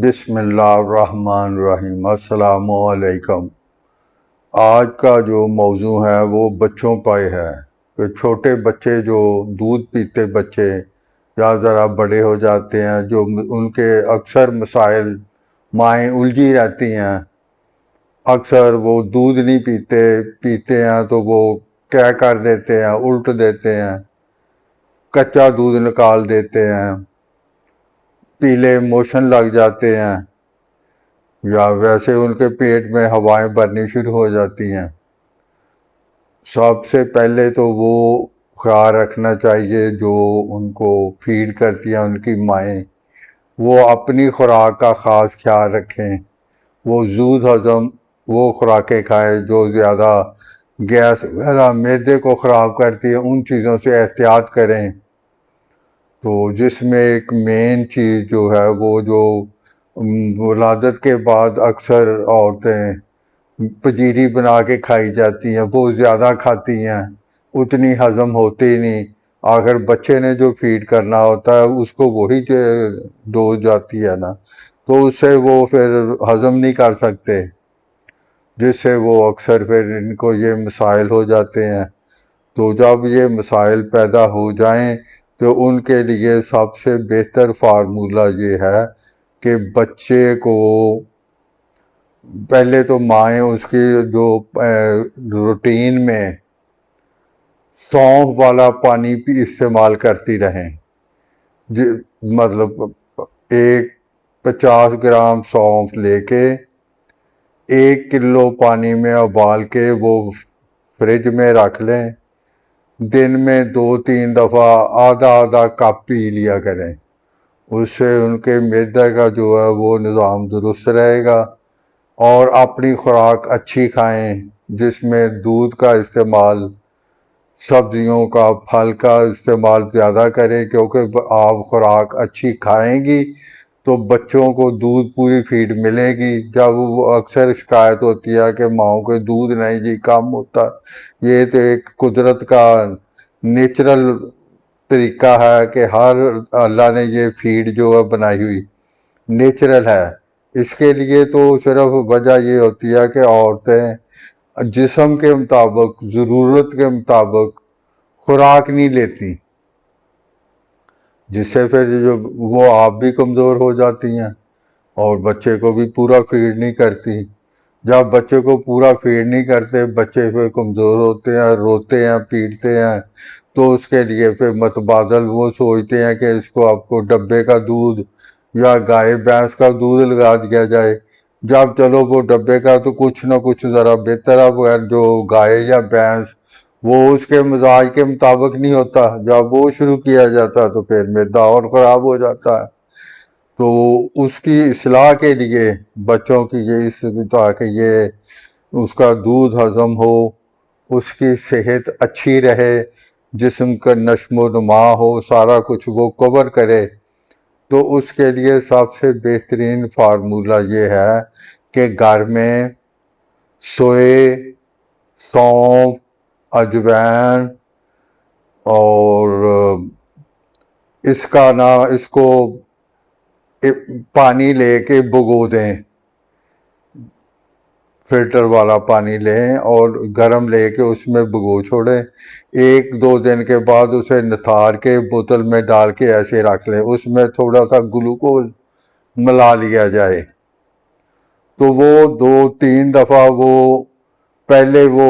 بسم اللہ الرحمن الرحیم۔ السلام علیکم۔ آج کا جو موضوع ہے وہ بچوں پہ ہے کہ چھوٹے بچے جو دودھ پیتے بچے یا ذرا بڑے ہو جاتے ہیں، جو ان کے اکثر مسائل مائیں الجھی رہتی ہیں، اکثر وہ دودھ نہیں پیتے ہیں تو وہ کیا کر دیتے ہیں، الٹ دیتے ہیں، کچا دودھ نکال دیتے ہیں، پیلے موشن لگ جاتے ہیں، یا ویسے ان کے پیٹ میں ہوائیں بھرنی شروع ہو جاتی ہیں۔ سب سے پہلے تو وہ خیال رکھنا چاہیے جو ان کو فیڈ کرتی ہیں ان کی مائیں، وہ اپنی خوراک کا خاص خیال رکھیں، وہ زود ہضم وہ خوراکیں کھائیں جو زیادہ گیس وغیرہ معدے کو خراب کرتی ہے، ان چیزوں سے احتیاط کریں۔ تو جس میں ایک مین چیز جو ہے وہ جو ولادت کے بعد اکثر عورتیں پجیری بنا کے کھائی جاتی ہیں، وہ زیادہ کھاتی ہیں، اتنی ہضم ہوتی نہیں، آخر بچے نے جو فیڈ کرنا ہوتا ہے اس کو وہی ڈوز جاتی ہے نا، تو اس سے وہ پھر ہضم نہیں کر سکتے، جس سے وہ اکثر پھر ان کو یہ مسائل ہو جاتے ہیں۔ تو جب یہ مسائل پیدا ہو جائیں تو ان کے لیے سب سے بہتر فارمولہ یہ ہے کہ بچے کو پہلے تو مائیں اس کی جو روٹین میں سونف والا پانی بھی استعمال کرتی رہیں، مطلب 50 گرام سونف لے کے 1 کلو پانی میں ابال کے وہ فریج میں رکھ لیں، دن میں 2-3 دفعہ آدھا کپ پی لیا کریں، اس سے ان کے معدے کا جو ہے وہ نظام درست رہے گا۔ اور اپنی خوراک اچھی کھائیں جس میں دودھ کا استعمال، سبزیوں کا، پھل کا استعمال زیادہ کریں، کیونکہ آپ خوراک اچھی کھائیں گی تو بچوں کو دودھ پوری فیڈ ملے گی۔ جب وہ اکثر شکایت ہوتی ہے کہ ماؤں کے دودھ نہیں جی کم ہوتا، یہ تو ایک قدرت کا نیچرل طریقہ ہے کہ ہر اللہ نے یہ فیڈ جو ہے بنائی ہوئی نیچرل ہے، اس کے لیے تو صرف وجہ یہ ہوتی ہے کہ عورتیں جسم کے مطابق، ضرورت کے مطابق خوراک نہیں لیتی، جس سے پھر جو وہ آپ بھی کمزور ہو جاتی ہیں اور بچے کو بھی پورا فیڈ نہیں کرتی۔ جب بچے کو پورا فیڈ نہیں کرتے، بچے پھر کمزور ہوتے ہیں، روتے ہیں، پیٹتے ہیں، تو اس کے لیے پھر متبادل وہ سوچتے ہیں کہ اس کو آپ کو ڈبے کا دودھ یا گائے بھینس کا دودھ لگا دیا جائے۔ جب چلو وہ ڈبے کا تو کچھ نہ کچھ ذرا بہتر ہے، بغیر جو گائے یا بھینس وہ اس کے مزاج کے مطابق نہیں ہوتا، جب وہ شروع کیا جاتا تو پھر معدہ اور خراب ہو جاتا ہے۔ تو اس کی اصلاح کے لیے بچوں کی یہ تاکہ یہ اس کا دودھ ہضم ہو، اس کی صحت اچھی رہے، جسم کا نشو و نما ہو، سارا کچھ وہ کور کرے، تو اس کے لیے سب سے بہترین فارمولہ یہ ہے کہ گھر میں سوئے، سونف، اجوائن اور اس کو پانی لے کے بھگو دیں، فلٹر والا پانی لیں اور گرم لے کے اس میں بھگو چھوڑیں، 1-2 دن کے بعد اسے نتھار کے بوتل میں ڈال کے ایسے رکھ لیں، اس میں تھوڑا سا گلوکوز ملا لیا جائے، تو وہ 2-3 دفعہ وہ پہلے وہ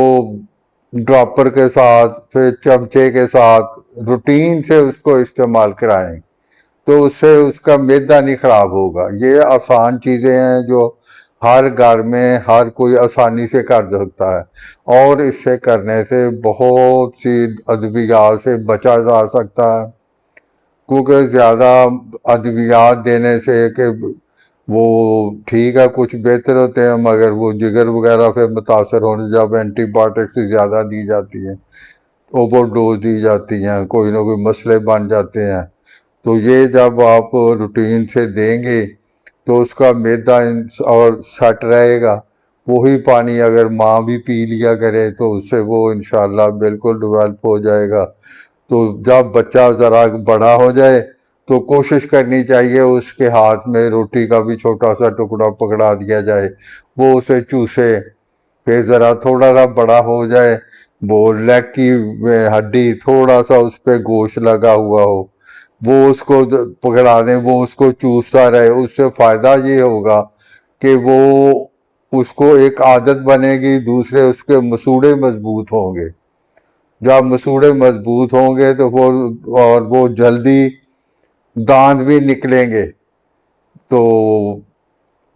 ڈراپر کے ساتھ، پھر چمچے کے ساتھ روٹین سے اس کو استعمال کرائیں، تو اس سے اس کا معدہ نہیں خراب ہوگا۔ یہ آسان چیزیں ہیں جو ہر گھر میں ہر کوئی آسانی سے کر سکتا ہے، اور اس سے کرنے سے بہت سی ادویات سے بچا جا سکتا ہے، کیونکہ زیادہ ادویات دینے سے کہ وہ ٹھیک ہے کچھ بہتر ہوتے ہیں، مگر وہ جگر وغیرہ پھر متاثر ہونے، جب اینٹی بایوٹکس زیادہ دی جاتی ہیں، اوور ڈوز دی جاتی ہیں، کوئی نہ کوئی مسئلے بن جاتے ہیں۔ تو یہ جب آپ روٹین سے دیں گے تو اس کا معدہ اور سیٹ رہے گا، وہی پانی اگر ماں بھی پی لیا کرے تو اس سے وہ انشاءاللہ بالکل ڈیولپ ہو جائے گا۔ تو جب بچہ ذرا بڑا ہو جائے تو کوشش کرنی چاہیے اس کے ہاتھ میں روٹی کا بھی چھوٹا سا ٹکڑا پکڑا دیا جائے، وہ اسے چوسے، پھر ذرا تھوڑا سا بڑا ہو جائے، وہ لیگ کی ہڈی تھوڑا سا اس پہ گوشت لگا ہوا ہو، وہ اس کو پکڑا دیں، وہ اس کو چوستا رہے۔ اس سے فائدہ یہ ہوگا کہ وہ اس کو ایک عادت بنے گی، دوسرے اس کے مسوڑے مضبوط ہوں گے، جب مسوڑے مضبوط ہوں گے تو اور وہ جلدی دانت بھی نکلیں گے۔ تو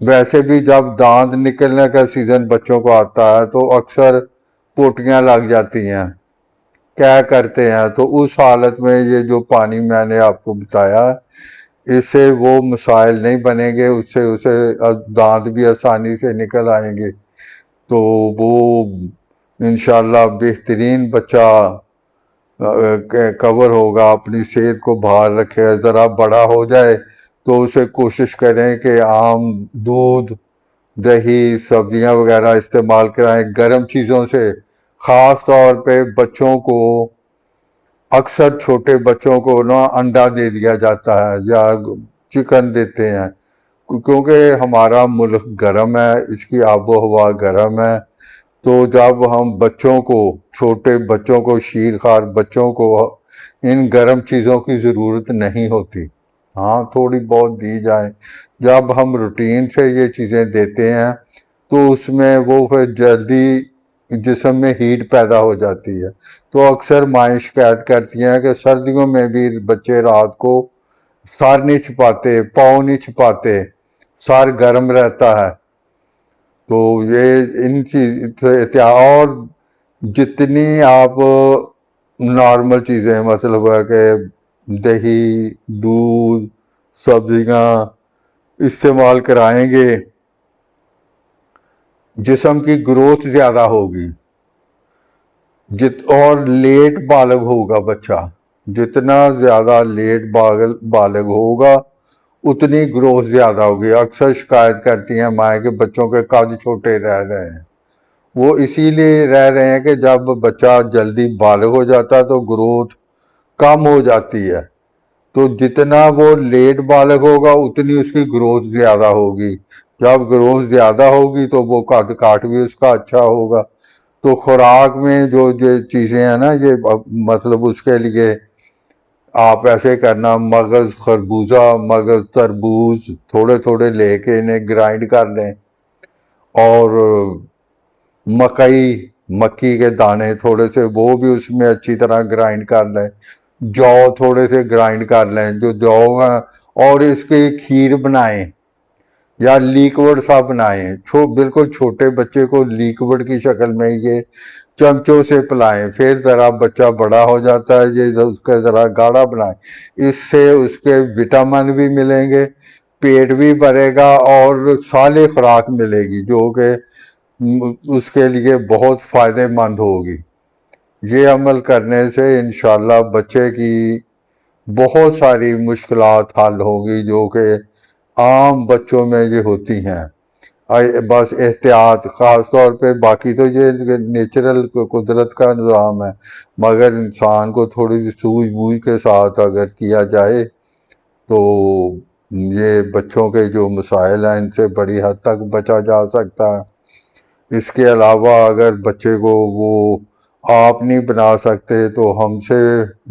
ویسے بھی جب دانت نکلنے کا سیزن بچوں کو آتا ہے تو اکثر پوٹیاں لگ جاتی ہیں، کیا کرتے ہیں، تو اس حالت میں یہ جو پانی میں نے آپ کو بتایا اس سے وہ مسائل نہیں بنیں گے، اس سے اسے دانت بھی آسانی سے نکل آئیں گے، تو وہ انشاءاللہ بہترین بچہ کور ہوگا، اپنی صحت کو بحال رکھے گا۔ ذرا بڑا ہو جائے تو اسے کوشش کریں کہ عام دودھ، دہی، سبزیاں وغیرہ استعمال کرائیں، گرم چیزوں سے، خاص طور پہ بچوں کو، اکثر چھوٹے بچوں کو انڈا دے دیا جاتا ہے یا چکن دیتے ہیں، کیونکہ ہمارا ملک گرم ہے، اس کی آب و ہوا گرم ہے، تو جب ہم بچوں کو، چھوٹے بچوں کو، شیرخوار بچوں کو ان گرم چیزوں کی ضرورت نہیں ہوتی، ہاں تھوڑی بہت دی جائیں۔ جب ہم روٹین سے یہ چیزیں دیتے ہیں تو اس میں وہ پھر جلدی جسم میں ہیٹ پیدا ہو جاتی ہے، تو اکثر مائیں شکایت کرتی ہیں کہ سردیوں میں بھی بچے رات کو سر نہیں چھپاتے، پاؤں نہیں چھپاتے، سر گرم رہتا ہے، تو یہ ان چیز اور جتنی آپ نارمل چیزیں، مطلب ہے کہ دہی، دودھ، سبزیاں استعمال کرائیں گے، جسم کی گروتھ زیادہ ہوگی، اور لیٹ بالغ ہوگا بچہ، جتنا زیادہ لیٹ بالغ ہوگا اتنی گروتھ زیادہ ہوگی۔ اکثر شکایت کرتی ہیں مائیں کہ بچوں کے قد چھوٹے رہ رہے ہیں، وہ اسی لیے رہ رہے ہیں کہ جب بچہ جلدی بالغ ہو جاتا ہے تو گروتھ کم ہو جاتی ہے، تو جتنا وہ لیٹ بالغ ہوگا اتنی اس کی گروتھ زیادہ ہوگی، جب گروتھ زیادہ ہوگی تو وہ قد کاٹ بھی اس کا اچھا ہوگا۔ تو خوراک میں جو چیزیں ہیں نا، یہ مطلب اس کے لیے آپ ایسے کرنا، مغز خربوزہ، مغز تربوز تھوڑے تھوڑے لے کے انہیں گرائنڈ کر لیں، اور مکی کے دانے تھوڑے سے وہ بھی اس میں اچھی طرح گرائنڈ کر لیں، جو تھوڑے سے گرائنڈ کر لیں، جو ہیں، اور اس کی کھیر بنائیں یا لیکوڈ سا بنائیں، بالکل چھوٹے بچے کو لیکوڈ کی شکل میں یہ چمچوں سے پلائیں، پھر ذرا بچہ بڑا ہو جاتا ہے یہ اس کا ذرا گاڑھا بنائیں، اس سے اس کے وٹامن بھی ملیں گے، پیٹ بھی بھرے گا، اور صالح خوراک ملے گی جو کہ اس کے لیے بہت فائدہ مند ہوگی۔ یہ عمل کرنے سے انشاءاللہ بچے کی بہت ساری مشکلات حل ہوگی جو کہ عام بچوں میں یہ ہوتی ہیں۔ بس احتیاط، خاص طور پہ، باقی تو یہ نیچرل قدرت کا نظام ہے، مگر انسان کو تھوڑی سی سوجھ بوجھ کے ساتھ اگر کیا جائے تو یہ بچوں کے جو مسائل ہیں ان سے بڑی حد تک بچا جا سکتا ہے۔ اس کے علاوہ اگر بچے کو وہ آپ نہیں بنا سکتے تو ہم سے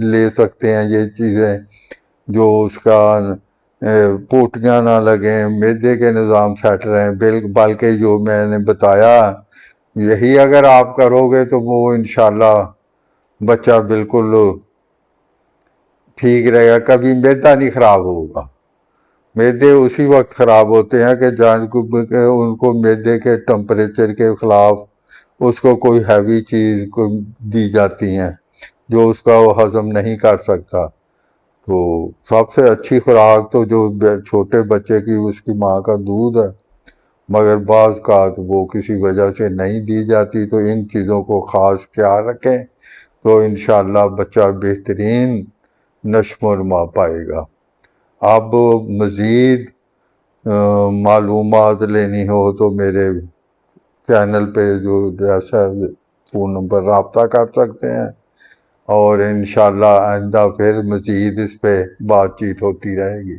لے سکتے ہیں یہ چیزیں، جو اس کا پوٹیاں نہ لگیں، معدے کے نظام سیٹ رہیں، بلکہ جو میں نے بتایا یہی اگر آپ کرو گے تو وہ انشاءاللہ بچہ بالکل ٹھیک رہے گا، کبھی معدہ نہیں خراب ہوگا۔ معدے اسی وقت خراب ہوتے ہیں کہ ان کو معدے کے ٹمپریچر کے خلاف اس کو کوئی ہیوی چیز دی جاتی ہیں جو اس کا وہ ہضم نہیں کر سکتا۔ تو سب سے اچھی خوراک تو جو چھوٹے بچے کی اس کی ماں کا دودھ ہے، مگر بعض کا وہ کسی وجہ سے نہیں دی جاتی، تو ان چیزوں کو خاص خیال رکھیں تو انشاءاللہ بچہ بہترین نشو و نما پائے گا۔ اب مزید معلومات لینی ہو تو میرے چینل پہ جو ایڈریس ہے، فون نمبر رابطہ کر سکتے ہیں۔ اور انشاءاللہ آئندہ پھر مزید اس پہ بات چیت ہوتی رہے گی۔